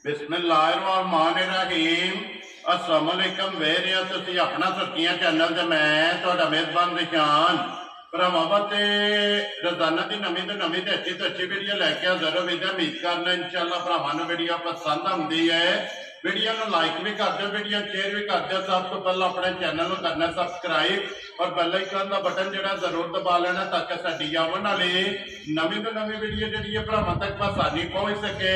बिस्मिल्लाहिर्रहमानिर्रहीम अस्सलाम वालेकुम वेरिया तुसी अपना सुर्खियां चैनल ते मैं तुहाडा मेजबान निशान भरावां वास्ते रोजाना की नवीं तो अच्छी वीडियो लैके हाजिर होवे। उम्मीद करना इंशाअल्लाह भरावां नूं वीडियो पसंद आउंदी है। वीडियो नूं लाइक भी कर दो, वीडियो शेयर भी कर दो। सब तो पहले अपने चैनल नूं करना सबसक्राइब और बेल आइकन का बटन जिहड़ा जरूर दबा लेना ताकि साडी आउण वाली नवीं तो नवीं वीडियो जिहड़ी है भरावां तक आसानी पहुंच सके।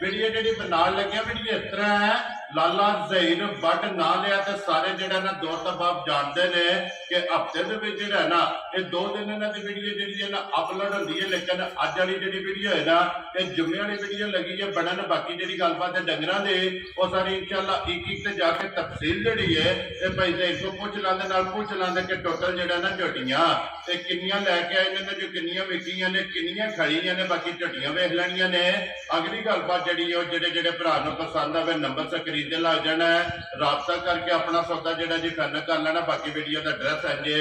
वीडियो जिहड़ी बनाउण लगे वीडियो इस तरह है, लाला ज़हीर बट ना लिया तो सारे जिहड़ा ना दोस्त बाप जानते हैं कि हफ्ते दे विच जिहड़ा ना ये 2 दिन इन्हां दी वीडियो जिहड़ी है ना अपलोड होंदी है। लेकिन अज वाली जिहड़ी वीडियो है ना ये जुम्मे वाली वीडियो लगी है बनन। बाकी जिहड़ी गलबात है डंगरां दे वो सारी इंशाअल्लाह एक एक ते जाके तफसील जिहड़ी है ये भाई ज़हीर को पूछ लांदे कि टोटल जिहड़ा ना झोटियां ते किन्नियां लैके आए ने, जो किन्नियां विकीयां ने, किन्नियां खड़ियां ने। बाकी झोटियां वेख लैणियां ने। अगली गलबात जिहड़ी है जिहड़े भरा नूं पसंद आवे नंबर स्क्रीन ते लग जाना है, राबता करके अपना सौदा जिहड़ा जी फाइनल कर लेना। बाकी वीडियो का एड्रैस है जे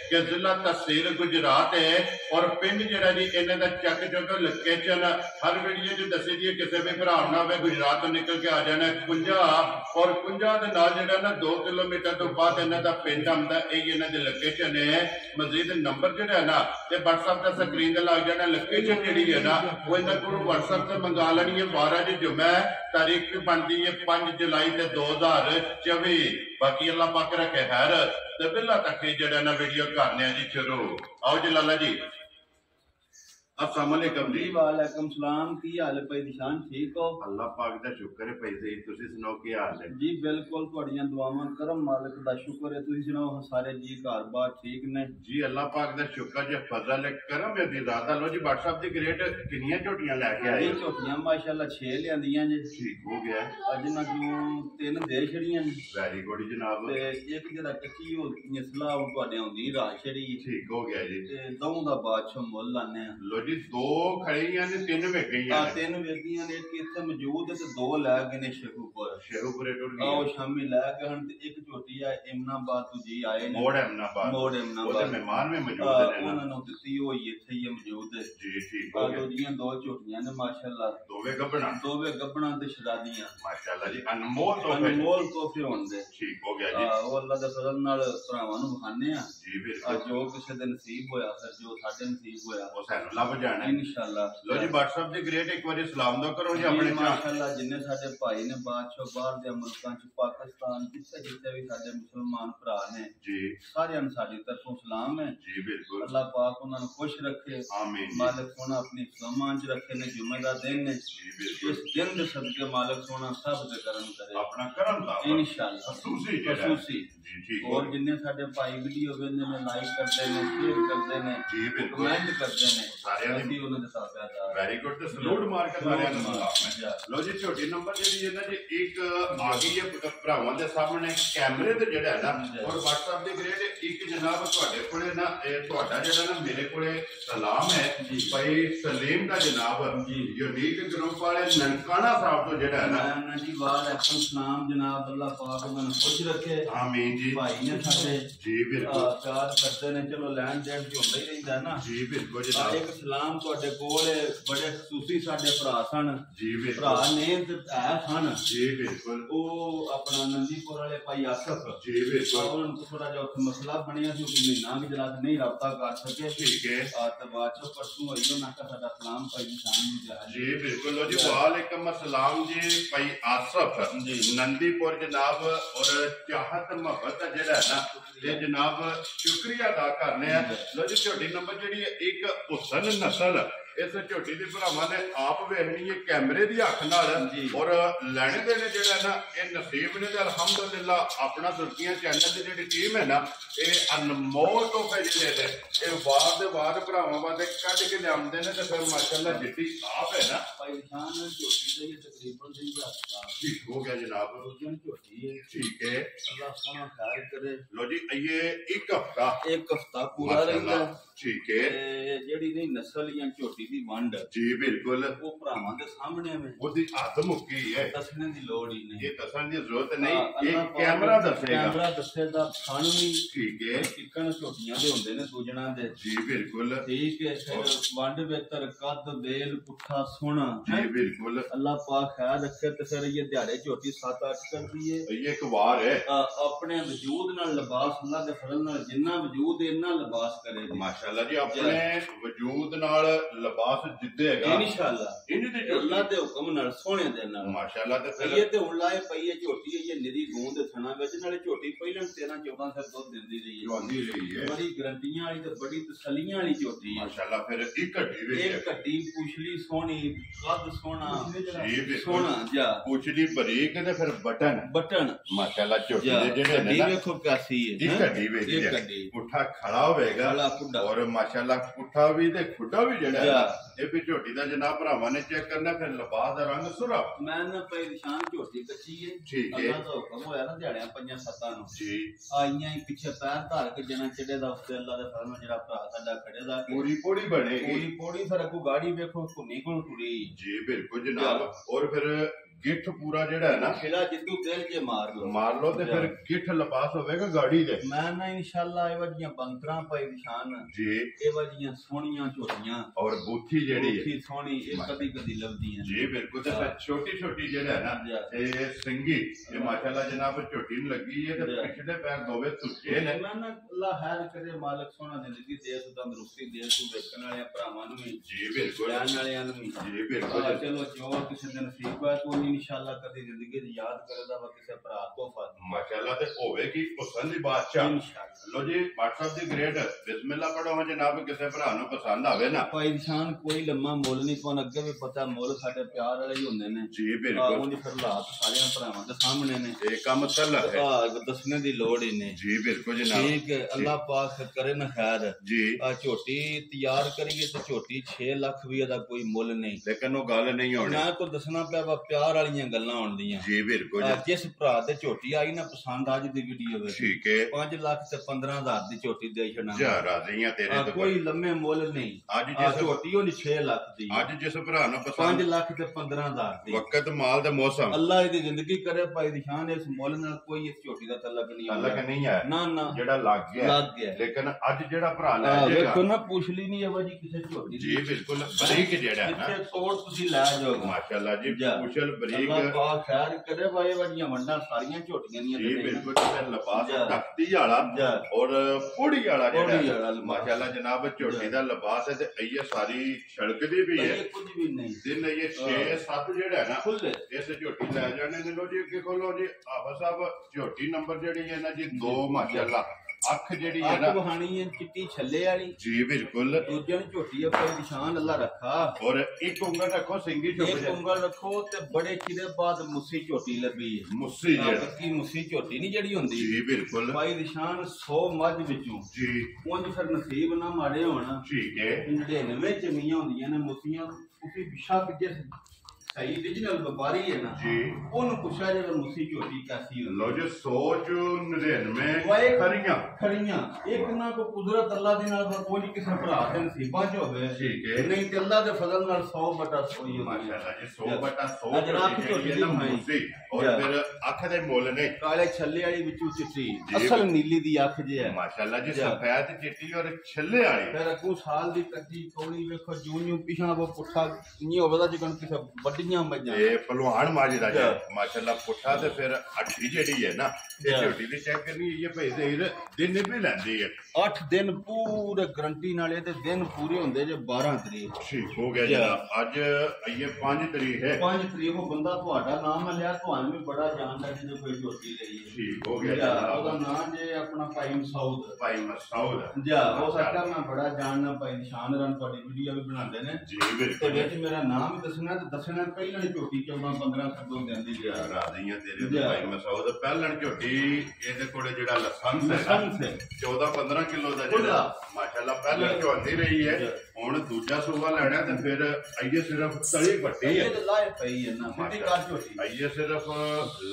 कि जिला तहसील गुजरात है और पिंड जिहड़ा जी इन्हां दा चक जो लोकेशन हर वीडियो च दसी दी। किसी भी भरा ना होवे गुजरात तो निकल के आ जाना कुंजा और कुंजा दे नाल जिहड़ा ना 2 किलोमीटर तो बाद इन्हां दा पिंड आंदा। यही इन्हां दी लोकेशन है। मजीद नंबर जिहड़ा है ना ते व्हाट्सएप ते स्क्रीन ते लग जाना। लोकेशन जिहड़ी है ना वो इन्हां कोलों व्हाट्सएप ते मंगा लैनी है। 12 जी जुम्मा तारीख भी बनती है 5 जुलाई 2024। बाकी अल्लाह पाक रखे खैर ते बिल्ला तक जिहड़ा ना वीडियो करने जी शुरू। आओ जी लाला जी। अस्सलाम वालेकुम जी। वालेकुम सलाम। की हाल है भाई निशान? ठीक हो? अल्लाह पाक दा शुक्र है भाई ज़हीर, तुसी सुनाओ की हाल है? जी बिल्कुल तुहाड़ियां दुआवां करम मालिक दा शुक्र है। तुसी सुनाओ सारे जी घर बार ठीक ने? जी अल्लाह पाक दा शुक्र जे फजल है करम है दी ज़ात। लो जी व्हाट्सएप दी ग्रेड कितनियां झोटियां लेके आए? झोटियां माशाअल्लाह 6 लियांदियां जे। ठीक हो गया अज ना जो 3 दे छड़ियां ने। वेरी गुड जनाब। ते एक जेड़ा कच्ची हो नस्ला तुहाडे होंदी रात छड़ी। ठीक हो गया जी। ते दऊं दा बादशाह मुल लाने। लो जी 2 खड़ियां ने 3 वेच गईयां। 3 वेगियां ने, एक इत्थे मौजूद है ते 2 लै गए ने शेखुपुर टुर गई। आओ शामी लै गए हन ते एक झोटी है इमनाबाद तो जी आए ने। मोड़ इमनाबाद ओदे मेहमान में मौजूद है ना। उन्हां नु दित्ती होई इत्थे ही मौजूद है जी। ठीक हो गया। जियां 2 झोटियां ने माशाअल्लाह। दोवे गब्बना ते शहजादियां माशाअल्लाह जी। अनमोल तोहफे होंदे। ठीक हो गया जी। ओ अल्लाह दे फजल नाल भरावां नु बखाने आ जी बिल्कुल। जो किसी दे नसीब होया फिर जो साडे नसीब होया वो सानू लभ जाना इंशाअल्लाह। लो जी व्हाट्सएप दी ग्रेट एक बार सलाम दो करो जी अपने माशाअल्लाह। जिन्ने साडे भाई ने बादशाह बाहर दे मुल्कां च पाकिस्तान जिथे भी साडे मुसलमान भरा ने जी सारियां नु साडी तरफों सलाम है जी बिल्कुल। अल्लाह पाक उन्हां नु खुश रखे आमीन। मालिक सोना अपनी समान च रखे ने। जुम्मे दा दिन है जी बिल्कुल। इस दिन दे सदके मालिक सोना सब दे करम करे अपना करम दा इंशाअल्लाह खसूसी जी। ठीक और जिन्ने साडे भाई वीडियो वेंदे ने लाइक करदे ने शेयर करदे ने जी बिल्कुल कमेंट करदे ने सारियां दी उन्हां दे साथ वेरी गुड। ते सलूट मार के सारियां नु सलाम। लो जी छोटी नंबर जेडी है ना जी एक आ गई है भरावां दे सामने कैमरे ते जेड़ा है ना और व्हाट्सएप दे ग्रेड एक जनाब तुहाडे कोले ना तुहाडा जेड़ा ना मेरे कोले सलाम है भाई सलीम दा जनाब यूनिक ग्रुप वाले ननकाना साहब तो जेड़ा है ना जी वालेकुम सलाम जनाब। अल्लाह पाक उन्हां नु खुश रखे आमीन जी। भाई ने साडे जी बिल्कुल प्यार करदे ने। चलो लैंड देन च होंदा ही रहिंदा ना जी बिल्कुल जनाब। एक सलाम तुहाडे कोल बड़े खसूसी साडे भरा सन जी बिल्कुल। भरा ने ते है सन जी बिल्कुल। ओ अपना नंदीपुर वाले भाई आसफ जी बिल्कुल। उन्होंने थोड़ा जा मसला बनया सी महीना भी जरा नहीं रब्ता कर सके ठीक है। तो बादशाह परसों होई ना का साडा सलाम भाई निशान जी बिल्कुल। लो जी वालेकुम अस्सलाम जी भाई आसफ जी नंदीपुर जनाब। और चाहत मोहब्बत जेड़ा है ना ये जनाब शुक्रिया अदा करने हैं। लो जी झोटी नंबर जी एक हुसन नस्ल इस झोटी के भरावां ने आप वेखनी है कैमरे की अख नाल और लैने देने जेड़ा ना ये नसीब ने। अल्हम्दुलिल्लाह अपना सुर्खियां चैनल की जी टीम है ना ये अनमोल तोहफे जिहड़े ने वार दे बाद भरावां वास्ते कढ के लिआंदे ने। ते फिर माशाअल्लाह जिद्दी आप है ना भाई निशान झोटी दा तकरीबन ठीक हो गया जनाब। झोटी ਝੋਟੀ है। ठीक है, अल्लाह सोना खैर करे। लो जी ये एक हफ्ता पूरा रहता। ठीक है, जेड़ी नहीं नस्ल या झोटी दी वंड जी बिल्कुल वो भरावां दे सामने में ਉਹਦੀ ਹੱਦ ਮੁੱਕੀ ਹੈ, दसने दी लोड़ ही नहीं। ਇਹ ਦੱਸਣ ਦੀ ਜ਼ਰੂਰਤ ਨਹੀਂ, ਇਹ ਕੈਮਰਾ ਦੱਸੇਗਾ। कैमरा दसेगा खान भी ठीक है, चिकन झोटियां दे हुंदे ने दूजणा दे। जी बिल्कुल ठीक है, फिर वंड बेहतर कद बेल पुट्ठा सोना। जी बिल्कुल, अल्लाह पाक खैर रखे ते फिर ये दिहाड़े झोटी 7-8 करदी है। ये एक वार है, अपने वजूद नाल लिबास अल्लाह दे फजल नाल जिन्ना वजूद इन्ना लिबास करेगी माशाअल्लाह जी। अपने वजूद नाल लिबास जिद्देगा इंशाअल्लाह इन्हीं दे अल्लाह दे हुक्म नाल सोने दे नाल माशाअल्लाह। ते फिर ये ते हुण लाए पई है झोटी है, ये निरी गूंद थना विच नाले झोटी पहिलां 13-14 सिर दुध दिंदी रही है, जवानी रही है, बड़ी गारंटियां वाली ते बड़ी तसल्लियां वाली झोटी है माशाअल्लाह। फिर एक हड्डी विच एक हड्डी पुछली सोहनी कद सोहना जी बिल्कुल, सोहना जा पुछली बरीक ते फिर बटन माशाअल्लाह। झोटी दे जेड़े ने ना देखो कैसी है एक हड्डी विच पुट्ठा खड़ा होवेगा और माशाअल्लाह पुट्ठा भी ते खुड्डा भी जेड़ा है ये भी झोटी दा जनाब भरावां ने चेक करना। फिर लिबास दा रंग सुरा मैं ना परेशान झोटी कच्ची है। ठीक है, अल्लाह दा हुक्म होया ना दिहाड़ियां 5-7 नु जी आईयां ही पीछे पैर धर के जना चढ़े दा उसते अल्लाह दे फरमान जेड़ा भरा साडा खड़े दा पूरी पोड़ी बनेगी, पूरी पोड़ी फिर अगू गाड़ी वेखो घुनी घुल टुरी जी बिल्कुल जनाब। और फिर गिठ पूरा जेड़ा है ना खिला जिद्दू तेल के मार लो ते फिर गिठ लिबास होवेगा गाड़ी दे। मैं ना इंशाअल्लाह एवा जियां बंकरां पाई निशान जी, एवा जियां सोहणियां झोटियां और बूथी जेड़ी है बूथी सोहनी ये कदी लभदी है जी बिल्कुल। ते फिर छोटी जेड़ा है ना ये सिंगी ये माशाअल्लाह जनाब झोटी नु लगी है ते पिछले पैर दोवे तुझे ने। मैं ना अल्लाह खैर करे मालिक सोहना जिंदगी दे तंदुरुस्ती दे तू वेखण वाले भरावां नु भी जी बिल्कुल, जान वाले नु भी जी बिल्कुल। चलो जो किसी दिन नसीब है तो इंशाअल्लाह कदी जिंदगी दी याद करदा वा किसी भरा तोहफा माशाअल्लाह। ते होवेगी हुसन दी बादशाह। लो जी WhatsApp दी ग्रेड बिस्मिल्लाह पढ़ो हां जनाब, किसी भरा नु पसंद आवे ना भाई निशान कोई लम्मा मुल नहीं पाना, अगे भी पता मुल साडे प्यार वाले ही हुंदे ने जी बिल्कुल। उन्हें फिर हालात सारे भरावां दे सामने ने ये काम तलक है दसने दी लोड़ ही नहीं जी बिल्कुल जनाब। ठीक है, अल्लाह पाक करे ना खैर जी। झोटी तैयार करिए तो झोटी 6 लाख भी दा कोई मुल नहीं, लेकिन वो गल नहीं होनी। मैं को दसना पिया वा प्यार वालियां गल्लां होंदियां जी बिल्कुल। जिस भरा दे झोटी आई ना पसंद आज दी वीडियो वे ठीक है, 5 लाख ते 15,000 दी झोटी दे छड़ना जा राजी हैं तेरे तो कोई लम्मे मुल नहीं। आज जिस झोटी होनी 6 लाख दी, आज जिस भरा नु 5 पसंद लाख ते 15,000 दी वक्त माल दे मौसम अल्लाह दी जिंदगी करे भाई दी शान इस मुल नाल कोई इस झोटी दा तलक नहीं तलक नहीं है ना ना जेड़ा लग गया, लेकिन आज जेड़ा भरा ले जाएगा देखो ना पूछली नहीं है जी किसी झोटी जी बिल्कुल बरीक जेड़ा है ना इत्थे तोड़ तुसी लै जाओ माशाअल्लाह जी। पूछल बरीक अल्लाह पाक खैर करे भाई वाजियां वंडा सारियां झोटियां दी जी बिल्कुल। ते लिबास तख्ती वाला और पोड़ी वाला जेड़ा माशाअल्लाह जनाब झोटी दा लिबास है ते ये सारी छड़कदी भी है कुछ भी नहीं दिन ये 6-7 जेड़ा है ना खुले इस झोटी लै जाने ने। लो जी अगे खोलो जी आफा साहब झोटी नंबर जेड़ी है ना जी 2 माशाअल्लाह अख जेड़ी है ना बहानी है चिट्टी छल्ले वाली जी बिल्कुल। दूजे झोटी है कोई निशान अल्लाह रखा और एक उंगल रखो सिंगी एक उंगल रखो ते बड़े चिरे बाद मुस्सी झोटी लभी है मुस्सी की मुस्सी झोटी नहीं जड़ी होंदी जी बिल्कुल। भाई निशान 100 मझ विचों जी उंज फिर नसीब ना माड़े होना ठीक है 99 चमियां होंदियां ने मुस्सियां उसी बिशक जिस सही ओरिजिनल व्यापारी है ना जी ओनु पूछा जे मुस्सी झोटी कैसी है। लो जी 199 खड़ियां एक ना को कुदरत अल्लाह दे नाल कोई नहीं किसी भरा दे नसीबां च होवे ठीक है, नहीं ते अल्लाह दे फजल नाल 100/100 ही माशाअल्लाह जी 100/100 अगर आँख झोटी दी मुस्सी और फिर अख दे मुल ने काले छल्ले वाली विचों चिट्टी असल नीली दी अख जे है माशाअल्लाह जी सफेद चिट्टी और छल्ले वाली फिर अगू साल दी कच्ची कौड़ी वेखो जूं पिछा वो पुठा नहीं होवे दा जिकन किसे बड्डियां मज्जां ये पहलवान माजदा जी माशाअल्लाह पुठा ते फिर अड्डी जेड़ी है ना ये झोटी दी चेक करनी ये भाई सही दिन भी लैंदी है 8 दिन पूरे गारंटी नाल ते दिन पूरे होंदे जे 12 तरीक ठीक हो गया जनाब। आज ये 5 तरीक है 5 तरीक को बंदा ਤੁਹਾਡਾ नाम लिया ਤੁਹਾਨੂੰ ਵੀ ਬੜਾ ਜਾਣਦਾ ਜਿਹਦੇ ਕੋਈ ਝੋਟੀ ਲਈ ठीक हो गया जनाब। ਉਹਦਾ ਨਾਮ ਜੇ ਆਪਣਾ ਭਾਈ ਮਸਊਦ जा ਉਹ ਸਾਡਾ ਮੈਂ ਬੜਾ ਜਾਣਦਾ ਭਾਈ ਨਿਸ਼ਾਨ ਰਨ ਤੁਹਾਡੀ ਵੀਡੀਓ ਵੀ ਬਣਾਉਂਦੇ ਨੇ जी ਤੇ बिल्कुल। ਵਿੱਚ ਮੇਰਾ ਨਾਮ ਵੀ ਦੱਸਣਾ ਤੇ ਦੱਸਣਾ ਪਹਿਲਾਂ ਹੀ ਝੋਟੀ 14-15 ਸੱਦੋਂ ਦਿੰਦੀ ਜੀ ਰਾਜ਼ੀਆਂ ਤੇਰੇ ਤੋਂ ਭਾਈ ਮਸਊਦ ਪਹਿਲਣ ਝੋਟੀ ਇਹਦੇ ਕੋਲੇ ਜਿਹੜਾ ਲਾਇਸੈਂਸ ਹੈ 14-15 ਕਿਲੋ ਦਾ ਜਿਹੜਾ ਮਾਸ਼ਾਅੱਲਾ ਪਹਿਲਣ ਝੋਟੀ ਰਹੀ ਹੈ ਹੁਣ ਦੂਜਾ ਸੂਆ ਲੈਣਾ ਤੇ ਫਿਰ ਆਈਏ ਸਿਰਫ ਤਲੀ ਵੱਟੀ ਹੈ ਇਹ ਲਾਏ ਪਈ ਹੈ ਨਾ ਸਿੱਧੀ ਗੱਲ ਝੋਟੀ ਆਈਏ ਸਿਰਫ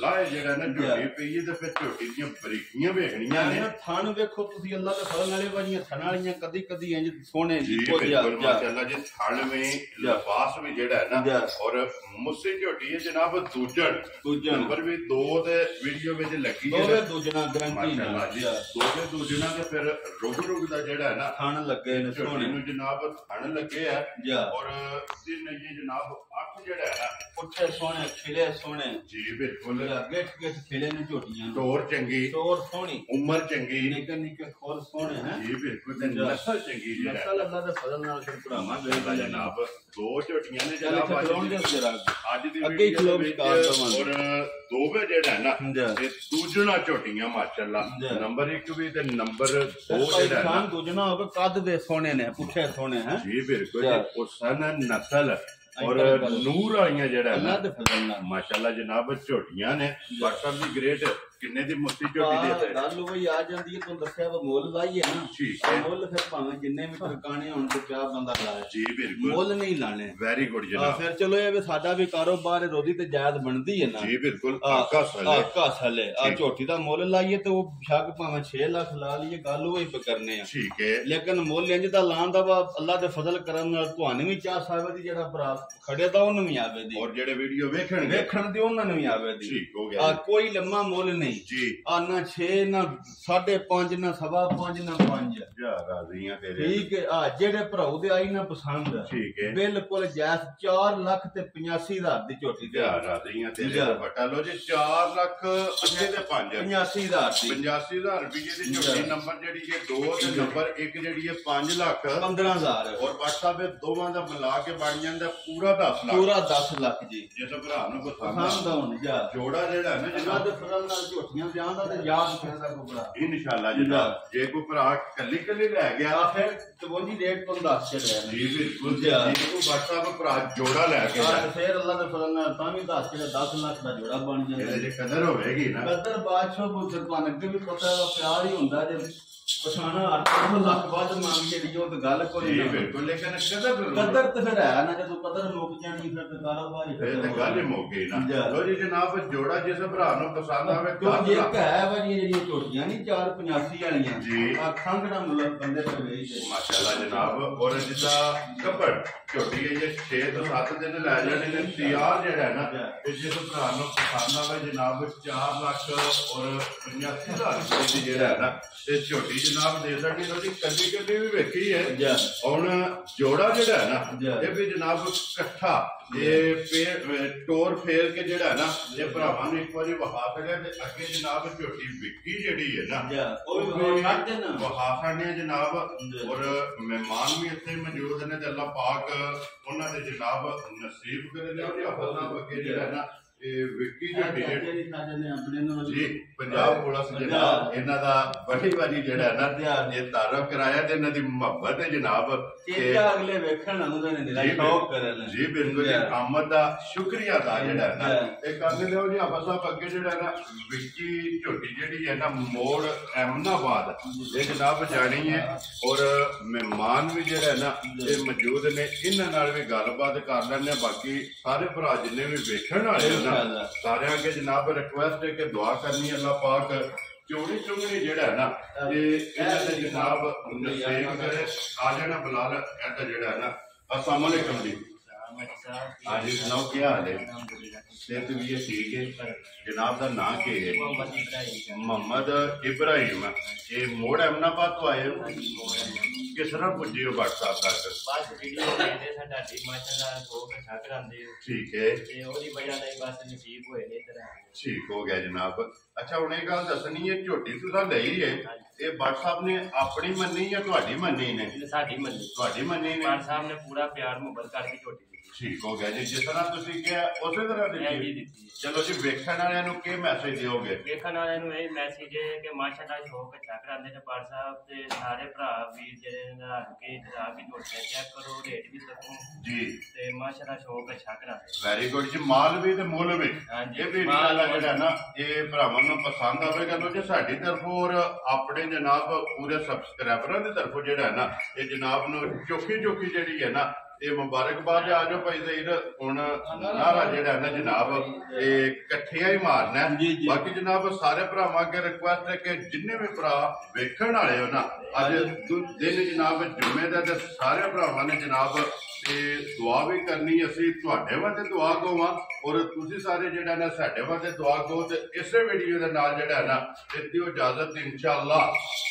ਲਾਏ ਜਿਹੜਾ ਨਾ ਝੋਟੀ ਪਈ ਹੈ ਤੇ ਫਿਰ ਝੋਟੀ ਦੀਆਂ ਬਰੀਕੀਆਂ ਵੇਖਣੀਆਂ ਨੇ ਥਣ ਵੇਖੋ ਤੁਸੀਂ ਅੱਲਾ ਦੇ ਫਜ਼ਲ ਨਾਲੇ ਵਾਲੀਆਂ ਥਣ ਵਾਲੀਆਂ ਕਦੀ ਕਦੀ ਇੰਜ ਸੋਹਣੇ ਜੀ ਬਿਲਕੁਲ ਮਾਸ਼ਾਅੱਲਾ ਜੀ ਥਣ ਵਿੱਚ ਲਿਬਾਸ ਵੀ ਜਿਹੜਾ ਹੈ ਨਾ ਔਰ ਮੁੱਸੇ ਝੋਟੀ ਹੈ ਜਨਾਬ ਦੂਜਣ ਨੰਬਰ ਵੀ 2 ਤੇ ਵੀਡੀਓ ਵਿੱਚ ਲੱਗੀ ਹੈ ਦੋਵੇਂ ਦੂਜਣਾ ਗਰੰਟੀ ਮਾਸ਼ਾਅੱਲਾ ਜੀ ਦੋਵੇਂ ਦੂਜਣਾ ਤੇ ਫਿਰ ਰੁਗ ਦਾ ਜਿਹੜਾ ਹੈ ਨਾ ਥਣ ਲੱਗੇ ਨੇ ਝੋਟੀ ਨੂੰ ਜਨਾਬ ਥਣ ਲੱਗੇ ਆ ਔਰ ਦਿਨ ਇਹ ਜਨਾਬ ਅੱਖ ਜਿਹੜਾ ਹੈ ਨਾ ਪੁੱਠੇ ਸੋਹਣੇ ਖਿਲੇ ਸੋਹਣੇ ਜੀ ਬਿਲਕੁਲ ਗਿੱਠ ਖਿਲੇ ਨੇ ਝੋਟੀਆਂ ਟੋਰ ਚੰਗੀ ਟੋਰ ਸੋਹਣੀ ਉਮਰ ਚੰਗੀ ਨਿੱਕੇ ਖੋਲ ਸੋਹਣੇ ਹੈ ਜੀ ਬਿਲਕੁਲ ਤੇ ਨਸਲ ਚੰਗੀ ਜਿਹੜਾ ਨਸਲ ਅੱਲਾ ਦੇ ਫਜ਼ਲ ਨਾਲ ਫਿਰ ਭਰਾਵਾਂ ਦੇ ਜਨਾਬ 2 ਝੋਟੀਆਂ ਨੇ ਜਨਾਬ ਅੱਜ ਦੀ ਅੱਗੇ ਖਲੋਬ ਔਰ ਦੋਵੇਂ ਜਿਹੜਾ ਹੈ ਨਾ ਇਹ ਦੂਜਣਾ ਝੋਟੀਆਂ ਮਾਸ਼ਾਅੱਲਾ ਨੰਬਰ 1 ਵੀ ਤੇ ਨੰਬਰ 2 ਜਿਹੜਾ ਹੈ ਦੂਜਣਾ ਹੋਵੇ ਕੱਦ ਦੇ ਸੋਹਣੇ ਨੇ ਪੁੱਠੇ ਸੋਹਣੇ ਹੈ ਜੀ ਬਿਲਕੁਲ ਉਹ ਸਨ ਨਸਲ ਔਰ ਨੂਰ ਵਾਲੀਆਂ ਜਿਹੜਾ ਅੱਲਾ ਦੇ ਫਜ਼ਲ ਨਾਲ ਮਾਸ਼ਾਅੱਲਾ ਜਨਾਬ ਝੋਟੀਆਂ ਨੇ ਵਾਟਰ ਦੀ ਗ੍ਰੇਡ ਕਿੰਨੇ ਦੀ ਮੁੱਤੀ ਝੋਟੀ ਦੇ ਗੱਲ ਉਹ ਆ ਜਾਂਦੀ ਹੈ ਤੁਹਾਨੂੰ ਦੱਸਿਆ ਵਾ ਮੁੱਲ ਲਾਈਏ ਨਾ ਠੀਕ ਹੈ ਮੁੱਲ ਫਿਰ ਭਾਵੇਂ ਜਿੰਨੇ ਵੀ ਟਰਕਾਣੇ ਹੋਣ ਤੇ ਕਿਆ ਬੰਦਾ ਲਾਏ ਜੀ ਬਿਲਕੁਲ ਮੁੱਲ ਨਹੀਂ ਲਾਣੇ ਵੈਰੀ ਗੁੱਡ ਜਨਾਬ ਫਿਰ ਚਲੋ ਇਹ ਵੀ ਸਾਡਾ ਵੀ ਕਾਰੋਬਾਰ ਰੋਦੀ ਤੇ ਜਾਇਜ਼ ਬਣਦੀ ਹੈ ਨਾ ਜੀ ਬਿਲਕੁਲ ਆਕਾ ਸਲੇ ਆ ਝੋਟੀ ਦਾ ਮੁੱਲ ਲਾਈਏ ਤੇ ਉਹ ਸ਼ੱਕ ਭਾਵੇਂ 6 ਲੱਖ ਲਾ ਲਈਏ ਗੱਲ ਉਹ ਹੀ ਕਰਨੇ ਆ ਠੀਕ ਹੈ ਲੇਕਿਨ ਮੁੱਲ ਇੰਜ ਦਾ ਲਾਣ ਦਾ ਵਾ ਅੱਲਾ ਦੇ ਫਜ਼ਲ ਕਰਮ ਨਾਲ ਤੁਹਾਨੂੰ ਵੀ ਚਾਹ ਸਾਹਿਬ ਦੀ ਜਿਹੜਾ ਭਰਾ ਖੜੇ ਦਾ ਉਹਨੂੰ ਵੀ ਆਵੇ ਦੀ ਔਰ ਜਿਹੜੇ ਵੀਡੀਓ ਵੇਖਣ ਦੇ ਉਹਨਾਂ ਨੂੰ ਵੀ ਆਵੇ ਦੀ ਠੀਕ ਹੋ ਗਿਆ ਕੋਈ ਲੰਮਾ ਮੁੱਲ ਨਹੀਂ ਜੀ ਨਾ 6 ਨਾ 5.5 ਨਾ 5.5 ਨਾ 5 ਜਾ ਰਾਜ਼ੀਆਂ ਤੇਰੇ ਠੀਕ ਹੈ ਆ ਜਿਹੜੇ ਭਰਾਉ ਦੇ ਆਈ ਨਾ ਪਸੰਦ ਠੀਕ ਹੈ ਬਿਲਕੁਲ ਜੈਸ 4 ਲੱਖ ਤੇ 85,000 ਦੀ ਝੋਟੀ ਜਾ ਰਾਜ਼ੀਆਂ ਤੇਰੇ ਬਟਾ ਲੋ ਜੀ 4 ਲੱਖ 80 ਤੇ 5 85,000 ਦੀ 85,000 ਰੁਪਏ ਦੀ ਝੋਟੀ ਨੰਬਰ ਜਿਹੜੀ ਹੈ 2 ਤੇ ਨੰਬਰ 1 ਜਿਹੜੀ ਹੈ 5 ਲੱਖ 15,000 ਔਰ WhatsApp ਤੇ ਦੋਵਾਂ ਦਾ ਮਿਲਾ ਕੇ ਬਣ ਜਾਂਦਾ ਪੂਰਾ 10 ਲੱਖ ਪੂਰਾ 10 ਲੱਖ ਜੀ ਜਿਸ ਭਰਾ ਨੂੰ ਪਸੰਦ ਆਉਣ ਜਾ ਜੋੜਾ ਜਿਹੜਾ ਨਾ ਜਨਾਬ ਦੇ ਫਜ਼ਲ ਨਾਲ ਝੋਟੀਆਂ ਜਾਂਦਾ ਤੇ ਯਾਦ ਕਰਦਾ ਕੋਬਰਾ ਇਨਸ਼ਾਅੱਲਾ ਜਨਾਬ ਜੇ ਕੋਈ ਭਰਾ ਕੱਲੀ ਲੈ ਗਿਆ ਫਿਰ 54 ਰੇਟ ਤੋਂ ਦੱਸ ਕੇ ਲਿਆ ਜੀ ਬਿਲਕੁਲ ਜੀ ਕੋਈ WhatsApp ਭਰਾ ਜੋੜਾ ਲੈ ਕੇ ਜਾ ਫਿਰ ਅੱਲਾ ਦੇ ਫਜ਼ਲ ਨਾਲ ਤਾਂ ਵੀ ਦੱਸ ਕੇ 10 ਲੱਖ ਦਾ ਜੋੜਾ ਬਣ ਜਾਂਦਾ ਇਹਦੇ ਜੇ ਕਦਰ ਹੋਵੇਗੀ ਨਾ ਕਦਰ ਬਾਦਸ਼ਾਹ ਪੁੱਤਰ ਤੁਹਾਨੂੰ ਅੱਗੇ ਵੀ ਪਤਾ ਹੈ ਪਿਆਰ ਹੀ ਹੁੰਦਾ ਜੇ ਪਛਾਣਾ 8 ਲੱਖ ਵੱਧ ਮੰਗ ਕੇ ਲਿਓ ਤੇ ਗੱਲ ਕੋਈ ਨਹੀਂ ਬਿਲਕੁਲ ਲੇਕਿਨ ਕਦਰ ਤੇ ਫਿਰ ਹੈ ਨਾ ਜਦੋਂ ਕਦਰ ਮੁੱਕ ਜਾਣੀ ਫਿਰ ਤੇ ਕਾਰੋਬਾਰ ਹੀ ਫਿਰ ਤੇ ਗੱਲ ਹੀ ਮੁੱਕ ਗਈ ਨਾ ਲੋ ਜੀ ਜਨਾਬ ਜੋੜਾ ਜਿਸ ਭਰਾ ਨੂੰ ਪਸੰਦ ਆਵੇ ਕਿਉਂ ਇੱਕ ਹੈ ਵਾ ਜਿਹੜੀਆਂ ਝੋਟੀਆਂ ਨਹੀਂ 485 ਵਾਲੀਆਂ ਜੀ ਅੱਖਾਂ ਕਿਹੜਾ ਮੁੱਲ ਬੰਦੇ ਤੇ ਵੇਚ ਮਾਸ਼ਾਅੱਲਾ ਜਨਾਬ ਔਰ ਜਿੱਦਾਂ ਕੱਪੜ ਝੋਟੀ ਇਹ 6 ਤੋਂ 7 ਦਿਨ ਲੈ ਜਾਣੇ ਨੇ ਤਿਆਰ ਜਿਹੜਾ ਨਾ ਤੇ ਜਿਸ ਭਰਾ ਨੂੰ ਪਸੰਦ ਆਵੇ ਜਨਾਬ 4 ਲੱਖ ਔਰ 85,000 ਰੁਪਏ ਦੀ ਜਿਹੜਾ ਹੈ ਨਾ ਤੇ ਝੋਟੀ ਜਨਾਬ ਦੇ ਸਕਦੇ ਉਹਦੀ ਕੱਲੀ ਵੀ ਵੇਖੀ ਹੈ ਹੁਣ ਜੋੜਾ ਜਿਹੜਾ ਹੈ ਨਾ ਇਹ ਵੀ ਜਨਾਬ ਇਕੱਠਾ ਇਹ ਟੋਰ ਫੇਰ ਕੇ ਜਿਹੜਾ ਨਾ ਇਹ ਭਰਾਵਾਂ ਨੂੰ ਇੱਕ ਵਾਰੀ ਵਹਾ ਸਕਿਆ ਤੇ ਅੱਗੇ ਜਨਾਬ ਝੋਟੀ ਵਿਕੀ ਜਿਹੜੀ ਹੈ ਨਾ ਉਹ ਵੀ ਵਹਾ ਸਕਦੇ ਜਨਾਬ ਔਰ ਮਹਿਮਾਨ ਵੀ ਇੱਥੇ ਮੌਜੂਦ ਨੇ ਤੇ ਅੱਲਾਹ ਪਾਕ ਉਹਨਾਂ ਦੇ ਜਨਾਬ ਨਸੀਬ ਕਰੇ ਨੇ ਉਹਦੇ ਹੱਥਾਂ ਅੱਗੇ ਜਿਹੜਾ ਨਾ ਇਹ ਵਿਕੀ ਝੋਟੀ ਜੀ ਪੰਜਾਬ ਪੁਲਿਸ ਜਨਾਬ ਇਹਨਾਂ ਦਾ ਬੜੀ ਵਾਰੀ ਜਿਹੜਾ ਨਾ ਇਹ ਤਾਰਫ ਕਰਾਇਆ ਤੇ ਇਹਨਾਂ ਦੀ ਮੁਹੱਬਤ ਹੈ ਜਨਾਬ ਅਗਲੇ ਵੇਖਣ ਉਹਨਾਂ ਨੇ ਨਿਰਾ ਸ਼ੌਕ ਕਰਨ ਜੀ ਬਿਲਕੁਲ ਆਮਦ ਦਾ ਸ਼ੁਕਰੀਆ ਦਾ ਜਿਹੜਾ ਨਾ ਇਹ ਕਰਨ ਲਿਓ ਜੀ ਆਪਾਂ ਸਭ ਅੱਗੇ ਜਿਹੜਾ ਨਾ ਵਿਕੀ ਝੋਟੀ ਜਿਹੜੀ ਹੈ ਨਾ ਮੋੜ ਅਹਿਮਦਾਬਾਦ ਇਹ ਜਨਾਬ ਜਾਣੀ ਹੈ ਔਰ ਮਹਿਮਾਨ ਵੀ ਜਿਹੜਾ ਨਾ ਇਹ ਮੌਜੂਦ ਨੇ ਇਹਨਾਂ ਨਾਲ ਵੀ ਗੱਲਬਾਤ ਕਰ ਲੈਣੇ ਬਾਕੀ ਸਾਰੇ ਭਰਾ ਜਿੰਨੇ ਵੀ ਵੇਖਣ ਵਾਲੇ ਸਾਰਿਆਂ ਅੱਗੇ ਜਨਾਬ ਰਿਕੁਐਸਟ ਹੈ ਕਿ ਦੁਆ ਕਰਨੀ ਅੱਲਾਹ ਪਾਕ ਚੋੜੀ ਚੁੰਗਣੀ ਜਿਹੜਾ ਨਾ ਇਹ ਇਹਨਾਂ ਦੇ ਜਨਾਬ ਨਸੀਬ ਕਰੇ ਆ ਜਾਣਾ ਬਲਾਲ ਇਹਦਾ ਜਿਹੜਾ ਨਾ अस्सलाम वालेकुम जी हाँ जी सुनाओ क्या हाल है सेहत भी है ठीक है जनाब का नाम के है मोहम्मद इब्राहिम ये मोड़ अहमदाबाद तो आए हो किस तरह पुजे हो व्हाट्सएप ठीक है ठीक हो गया जनाब अच्छा हूँ एक गल दसनी है झोटी तुसा लई है ये भट्ट साहब ने अपनी मन्नी या तुहाडी मन्नी ने साडी मन्नी तुहाडी मन्नी ने भट्ट साहब ने पूरा प्यार मुहब्बत करके झोटी दी ਠੀਕ ਹੋ ਗਿਆ ਜੀ, ਜਿਸ ਤਰ੍ਹਾਂ ਤੁਸੀਂ ਕਿਹਾ ਉਸੇ ਤਰ੍ਹਾਂ ਦਿੱਤੀ। ਚਲੋ ਜੀ, ਵੇਖਣ ਵਾਲਿਆਂ ਨੂੰ ਕੀ ਮੈਸੇਜ ਦਿਓਗੇ? ਵੇਖਣ ਵਾਲਿਆਂ ਨੂੰ ਇਹ ਮੈਸੇਜ ਹੈ ਕਿ ਮਾਸ਼ਾਅੱਲਾ ਸ਼ੌਕ ਅੱਛਾ ਕਰਾਉਂਦੇ ਨੇ ਪਾਠ ਸਾਹਿਬ ਤੇ ਸਾਰੇ ਭਰਾ ਵੀ ਜਿਹੜੇ ਨਾਲ ਕੇ ਜਰਾ ਕੇ ਝੋਟੀਆਂ ਚੈੱਕ ਕਰੋ, ਰੇਟ ਵੀ ਦੱਸੋ ਜੀ ਤੇ ਮਾਸ਼ਾਅੱਲਾ ਸ਼ੌਕ ਅੱਛਾ ਕਰਾਉਂਦੇ। ਵੈਰੀ ਗੁੱਡ ਜੀ, ਮਾਲ ਵੀ ਤੇ ਮੁੱਲ ਵੀ। ਇਹ ਵੀ ਗੱਲ ਜਿਹੜਾ ਨਾ ਇਹ ਭਰਾਵਾਂ ਨੂੰ ਪਸੰਦ ਆਵੇਗਾ ਲੋ ਜੀ। ਸਾਡੀ ਤਰਫੋਂ ਔਰ ਆਪਣੇ ਜਨਾਬ ਪੂਰੇ ਸਬਸਕ੍ਰਾਈਬਰਾਂ ਦੀ ਤਰਫੋਂ ਜਿਹੜਾ ਨਾ ਇਹ ਜਨਾਬ ਨੂੰ ਚੋਖੀ ਜਿਹੜੀ ਹੈ ਨਾ ਇਹ ਮੁਬਾਰਕਬਾਦ। ਆ ਜਾਓ ਭਾਈ ਜ਼ਹੀਰ, ਹੁਣ ਨਾਰਾ ਜਿਹੜਾ ਨਾ ਜਨਾਬ ਇਹ ਇਕੱਠਿਆਂ ਹੀ ਮਾਰਨਾ। ਬਾਕੀ ਜਨਾਬ ਸਾਰੇ ਭਰਾਵਾਂ ਅੱਗੇ ਰਿਕੁਐਸਟ ਹੈ ਕਿ ਜਿੰਨੇ ਵੀ ਭਰਾ ਵੇਖਣ ਵਾਲੇ ਹੋ ਨਾ ਅੱਜ ਦਿਨ ਜਨਾਬ ਜੁਮੇ ਦਾ, ਤੇ ਸਾਰੇ ਭਰਾਵਾਂ ਨੇ ਜਨਾਬ ਤੇ ਦੁਆ ਵੀ ਕਰਨੀ। ਅਸੀਂ ਤੁਹਾਡੇ ਵਾਸਤੇ ਦੁਆ ਕਵਾਂ ਔਰ ਤੁਸੀਂ ਸਾਰੇ ਜਿਹੜਾ ਨਾ ਸਾਡੇ ਵਾਸਤੇ ਦੁਆ ਕਹੋ। ਤੇ ਇਸੇ ਵੀਡੀਓ ਦੇ ਨਾਲ ਜਿਹੜਾ ਨਾ ਦਿਓ ਇਜਾਜ਼ਤ, ਇੰਸ਼ਾਅੱਲਾ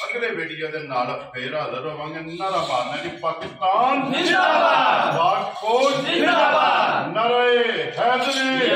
ਅਗਲੇ ਵੀਡੀਓ ਦੇ ਨਾਲ ਫੇਰ ਹਾਜ਼ਰ ਹੋਵਾਂਗੇ। ਨਾਰਾ ਮਾਰਨਾ ਜੀ ਪਾਕਿਸਤਾਨ ਜ਼ਿੰਦਾਬਾਦ, ਪਾਕ ਫੌਜ ਜ਼ਿੰਦਾਬਾਦ, ਨਾਰੇ ਹੈਦਰੀ।